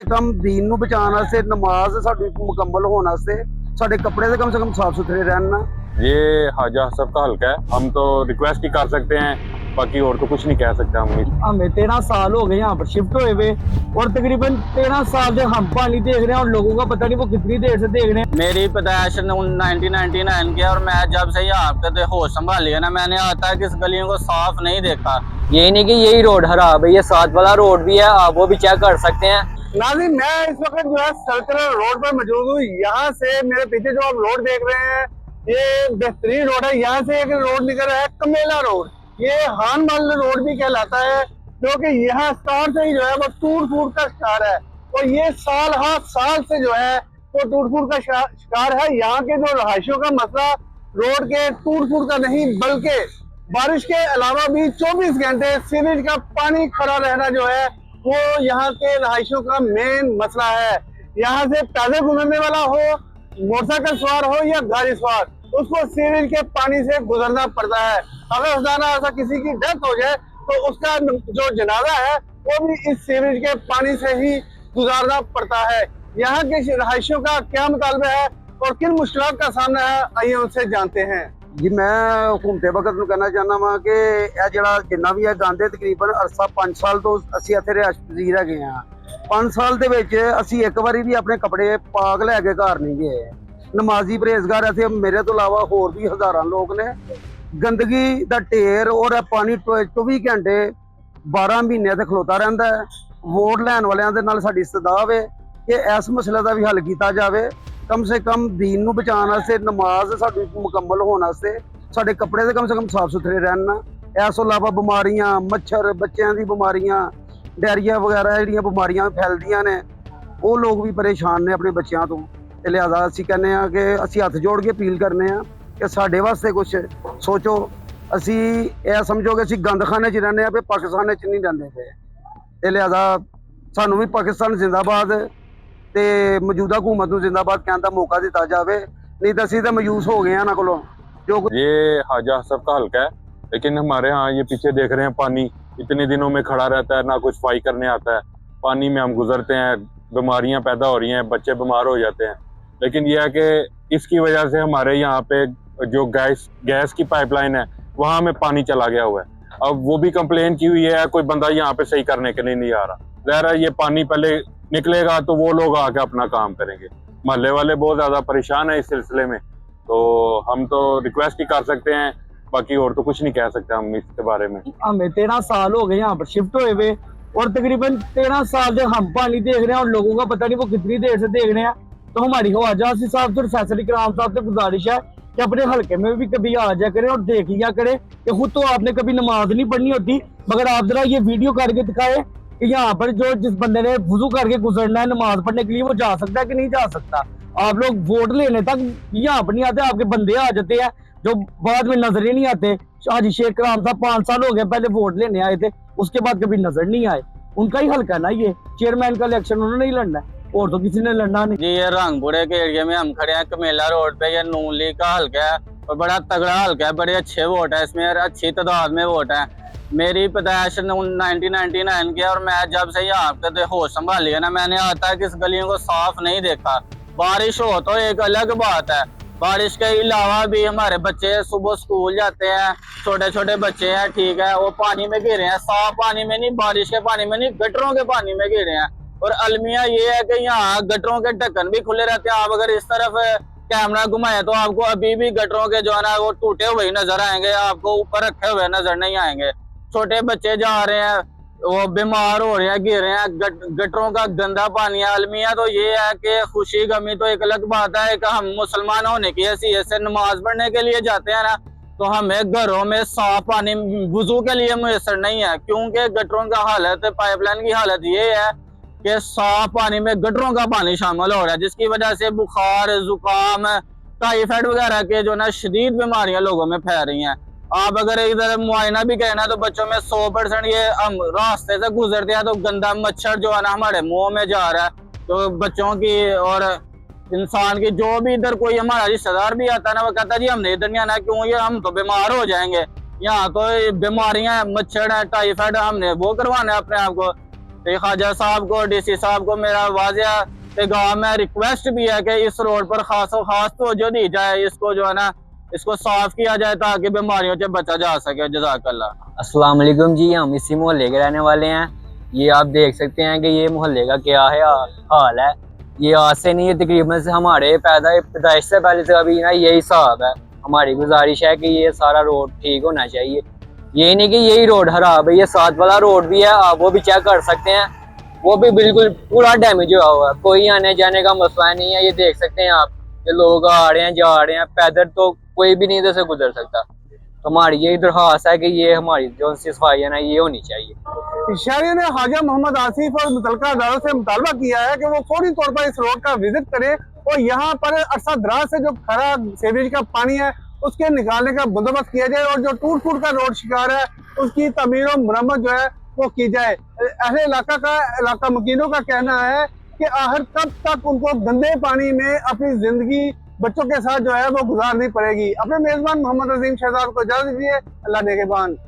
कम दीन नूं बचाने वास्ते नमाज साडी मुकम्मल होने वास्ते साडे कपड़े कम से कम साफ सुथरे रहना। ये हाजा हसब का हल्का है, हम तो रिक्वेस्ट ही कर सकते हैं, बाकी और तो कुछ नहीं कह सकते हम। हमें 13 साल हो गए यहाँ पर शिफ्ट हुए हुए और तकरीबन 13 साल से हम पानी देख रहे हैं और लोगों का पता नहीं वो कितनी देर से देख रहे हैं। मेरी पैदाइश 1999 की और मैं जब से यहाँ पे होश संभाली है ना, मैंने आज तक इस गलियों को साफ नहीं देखा। यही नहीं कि यही रोड खराब है, ये साथ वाला रोड भी है, आप वो भी चेक कर सकते हैं। नाज़रीन, मैं इस वक्त जो है सल्तनत रोड पर मौजूद हूँ। यहाँ से मेरे पीछे जो आप रोड देख रहे हैं ये बेहतरीन रोड है। यहाँ से एक रोड निकल रहा है कमेला रोड, ये हानमल रोड भी कहलाता है, क्योंकि यहाँ स्टार से ही जो है वो टूट फूट का शिकार है और ये साल हर साल से जो है वो टूट फूट का शिकार है। यहाँ के जो रहायशियों का मसला रोड के टूट फूट का नहीं बल्कि बारिश के अलावा भी 24 घंटे सीवरेज का पानी खड़ा रहना जो है वो यहाँ के रहायशियों का मेन मसला है। यहाँ से पैदल गुजरने वाला हो, मोटरसाइकिल सवार हो या गाड़ी सवार, उसको सीवरेज के पानी से गुजरना पड़ता है। अगर रोजाना ऐसा किसी की डेथ हो जाए तो उसका जो जनाजा है वो भी इस सीवरेज के पानी से ही गुजारना पड़ता है। यहाँ के रहायशियों का क्या मुतालबा है और किन मुश्किलात का सामना है, आइए उनसे जानते हैं। जी, मैं हुकूमते वक्त नूं कहना चाहना वा कि यह जिहड़ा जिन्ना भी है गंद तकरीबन अरसा 5 साल तो असीं इत्थे रिहायश पजीर हैगे आ। 5 साल दे विच असीं एक बारी भी अपने कपड़े पाक लैके घर नहीं गए। नमाजी परहेजगार इत्थे मेरे तो इलावा होर भी हज़ारां लोग ने। गंदगी दा ढेर और पानी 24 घंटे 12 महीने ते खलोता रहिंदा है। वोट लैण वालियां दे नाल साडी इस्तदाव है कि इस मसले का भी हल किया जाए। कम से कम दीन नूं बचाने वास्ते नमाज साडी मुकम्मल होने वास्ते साडे कपड़े कम से कम साफ सुथरे रहना। इस तो इलावा बीमारियां, मच्छर, बच्चों की बीमारियां, डायरिया वगैरह जिहड़ियां बीमारियां फैलदियां ने, वो लोग भी परेशान ने अपने बच्चों तो। लिहाजा असीं कहने आ कि असीं हथ जोड़ के अपील करने आ कि साडे वास्ते कुछ सोचो। असीं यह समझो कि असीं गंदखाने च रहने आ, पे पाकिस्तान च नहीं रहंदे पे। लिहाजा सानू भी पाकिस्तान जिंदाबाद ते मौजूदा हुकूमत नूं जिंदाबाद कहने का मौका दिता जाए, नहीं तो असीं तो मायूस हो गए ना कोलों। जो ये हाजा हसब का हल्का है, लेकिन हमारे यहाँ ये पीछे देख रहे हैं पानी इतने दिनों में खड़ा रहता है, ना कुछ सफाई करने आता है। पानी में हम गुजरते हैं, बीमारियां पैदा हो रही हैं, बच्चे बीमार हो जाते हैं। लेकिन यह है कि इसकी वजह से हमारे यहाँ पे जो गैस की पाइपलाइन है वहाँ में पानी चला गया हुआ है। अब वो भी कंप्लेन की हुई है, कोई बंदा यहाँ पे सही करने के लिए नहीं आ रहा। ज़ाहिर है ये पानी पहले निकलेगा तो वो लोग आके अपना काम करेंगे। मोहल्ले वाले बहुत ज़्यादा परेशान है इस सिलसिले में, तो हम तो रिक्वेस्ट ही कर सकते हैं, बाकी और तो कुछ नहीं कह सकते हम इसके बारे में। हमें 13 साल हो गए यहाँ पर शिफ्ट हुए हुए और तकरीबन 13 साल से हम पानी देख रहे हैं और लोगों का पता नहीं वो कितनी देर से देख रहे हैं। तो हमारी ख्वाजा हसी साहब से, फैसली कराम साहब से गुजारिश है कि अपने हल्के में भी कभी आ जाया करें और देख लिया करें कि खुद तो आपने कभी नमाज नहीं पढ़नी होती, मगर आप जरा ये वीडियो करके दिखाए कि यहाँ पर जो जिस बंदे ने वुजू करके गुजरना है नमाज पढ़ने के लिए वो जा सकता है कि नहीं जा सकता। आप लोग वोट लेने तक यहाँ पर नहीं आते, आपके बंदे आ जाते हैं जो बाद में नजर ही नहीं आते। हाजी शेख कराम साहब 5 साल हो गए पहले वोट लेने आए थे, उसके बाद कभी नजर नहीं आए। उनका ही हल्का ना ये चेयरमैन का इलेक्शन उन्होंने ही लड़ना है और तो किसी ने लड़ना नहीं। जी, ये रंगपुरे के एरिया में हम खड़े हैं, कमेला रोड पे। ये नून लीग का हल्का है और बड़ा तगड़ा हल्का है, बड़े अच्छे वोट है इसमें, अच्छी तादाद में वोट है। मेरी पैदाइश 1999 की और मैं जब से यहाँ पे होश संभाली है ना, मैंने आज तक इस गलियों को साफ नहीं देखा। बारिश हो तो एक अलग बात है, बारिश के अलावा भी हमारे बच्चे सुबह स्कूल जाते हैं, छोटे छोटे बच्चे हैं, ठीक है, वो पानी में गिरे हैं, साफ पानी में नहीं, बारिश के पानी में नहीं, गटरों के पानी में गिरे हैं। और अलमिया ये है कि यहाँ गटरों के ढक्कन भी खुले रहते हैं। आप अगर इस तरफ कैमरा घुमाए तो आपको अभी भी गटरों के जो है ना वो टूटे हुए नजर आएंगे, आपको ऊपर रखे हुए नजर नहीं आएंगे। छोटे बच्चे जा रहे हैं, वो बीमार हो रहे हैं, गिर रहे हैं, गटरों का गंदा पानी है। अलमिया तो ये है कि खुशी गमी तो एक अलग बात है कि हम मुसलमान होने की हैसियत से नमाज पढ़ने के लिए जाते हैं ना, तो हमें घरों में साफ पानी वुजू के लिए मुयसर नहीं है, क्योंकि गटरों का हालत, पाइपलाइन की हालत ये है कि साफ पानी में गटरों का पानी शामिल हो रहा है, जिसकी वजह से बुखार, जुकाम, टाइफाइड वगैरह के जो ना शदीद बीमारियां लोगों में फैल रही हैं। आप अगर इधर मुआयना भी कहना तो बच्चों में 100% ये हम रास्ते से गुजरते हैं तो गंदा मच्छर जो है ना हमारे मुंह में जा रहा है, तो बच्चों की और इंसान की, जो भी इधर कोई हमारा रिश्तेदार भी आता है ना, वो कहता है जी हमने इधर नहीं आना, क्यों, ये हम तो बीमार हो जाएंगे। यहाँ तो बीमारियां, मच्छर है, टाइफाइड, हमने वो करवाना है अपने आप को। तो ख्वाजा साहब को, डीसी साहब को मेरा वाजिया गाँव में रिक्वेस्ट भी है कि इस रोड पर खास तवज्जो दी जाए, इसको जो है ना इसको साफ किया जाए ताकि बीमारियों से बचा जा सके। जज़ाकल्लाह। अस्सलाम वालेकुम जी, हम इसी मोहल्ले के रहने वाले हैं। ये आप देख सकते हैं कि ये मोहल्ले का क्या है हाल है। ये आज से नहीं है, तकरीबन से हमारे पैदाइश से पहले से अभी ना यही हिसाब है। हमारी गुजारिश है कि ये सारा रोड ठीक होना चाहिए। ये नहीं कि यही रोड खराब है, ये साथ वाला रोड भी है, आप वो भी चेक कर सकते हैं, वो भी बिल्कुल पूरा डैमेज हुआ हुआ है, कोई आने जाने का मसला नहीं है। ये देख सकते हैं आप कि लोग आ रहे हैं जा रहे हैं, पैदल तो कोई भी नहीं इधर से गुजर सकता। तो हमारी यही दरख्वास्त है कि ये हमारी जो सफाई है ना ये होनी चाहिए। शहरियों ने ख्वाजा मोहम्मद आसिफ और मुतलका अदारों से मुतालबा किया है कि वो फौरी तौर पर इस रोड का विजिट करें और यहाँ पर अरसा दराज से जो खराब सीवरेज का पानी है उसके निकालने का बंदोबस्त किया जाए और जो टूट फूट का रोड शिकार है उसकी तमीर और मुरम्मत जो है वो की जाए। अहले इलाका मकीनों का कहना है कि आखिर कब तक उनको गंदे पानी में अपनी जिंदगी बच्चों के साथ जो है वो गुजारनी पड़ेगी। अपने मेजबान मोहम्मद अजीम शहजाद को इजाजत दीजिए। अल्लाह नेगहबान।